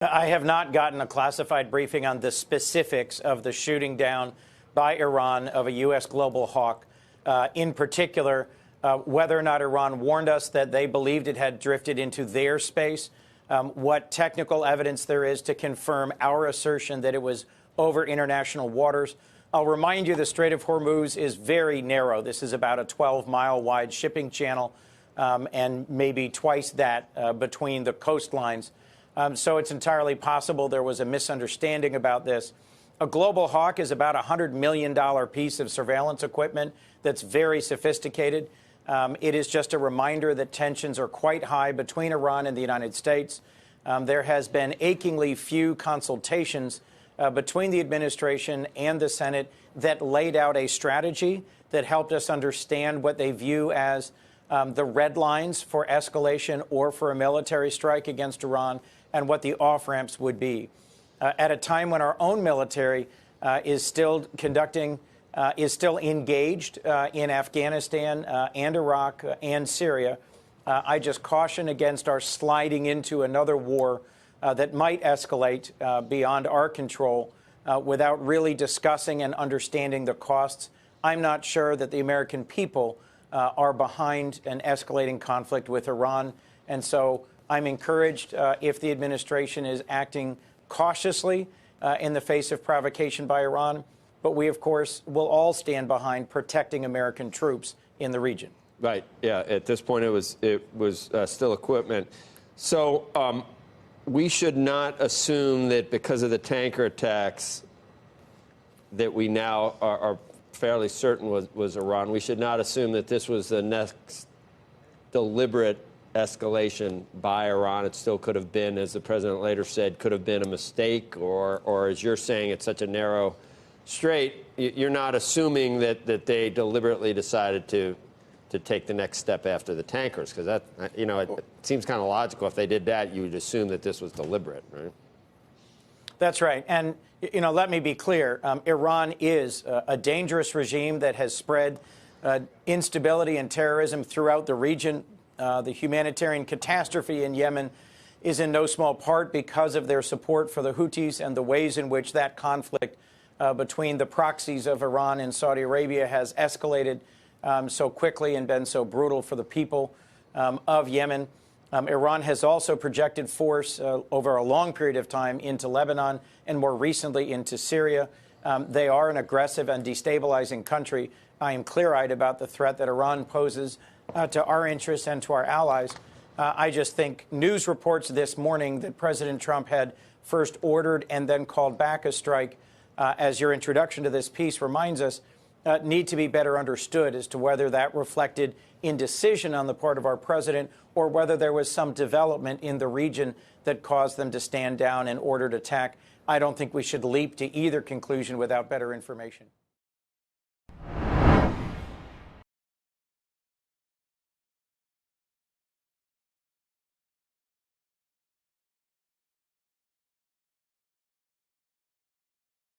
I have not gotten a classified briefing on the specifics of the shooting down by Iran of a U.S. global hawk. In particular, whether or not Iran warned us that they believed it had drifted into their space, what technical evidence there is to confirm our assertion that it was over international waters. I'll remind you the Strait of Hormuz is very narrow. This is about a 12-mile wide shipping channel and maybe twice that between the coastlines. So it's entirely possible there was a misunderstanding about this. A global hawk is about a $100 million piece of surveillance equipment that's very sophisticated. It is just a reminder that tensions are quite high between Iran and the United States. There has been achingly few consultations between the administration and the Senate that laid out a strategy that helped us understand what they view as the red lines for escalation or for a military strike against Iran and what the off-ramps would be. At a time when our own military is still engaged in Afghanistan and Iraq and Syria, I just caution against our sliding into another war that might escalate beyond our control without really discussing and understanding the costs. I'm not sure that the American people are behind an escalating conflict with Iran. And so I'm encouraged if the administration is acting cautiously in the face of provocation by Iran. But we, of course, will all stand behind protecting American troops in the region. Right. Yeah. At this point, it was still equipment. So we should not assume that because of the tanker attacks that we now are fairly certain was Iran. We should not assume that this was the next deliberate escalation by Iran. It still could have been, as the president later said, could have been a mistake, or as you're saying, it's such a narrow strait. You're not assuming that they deliberately decided to take the next step after the tankers, because that, it seems kind of logical. If they did that, you would assume that this was deliberate, right? That's right. And, let me be clear. Iran is a dangerous regime that has spread instability and terrorism throughout the region. The humanitarian catastrophe in Yemen is in no small part because of their support for the Houthis and the ways in which that conflict between the proxies of Iran and Saudi Arabia has escalated so quickly and been so brutal for the people of Yemen. Iran has also projected force over a long period of time into Lebanon and more recently into Syria. They are an aggressive and destabilizing country. I am clear-eyed about the threat that Iran poses to our interests and to our allies. I just think news reports this morning that President Trump had first ordered and then called back a strike, as your introduction to this piece reminds us, need to be better understood as to whether that reflected indecision on the part of our president or whether there was some development in the region that caused them to stand down and ordered attack. I don't think we should leap to either conclusion without better information.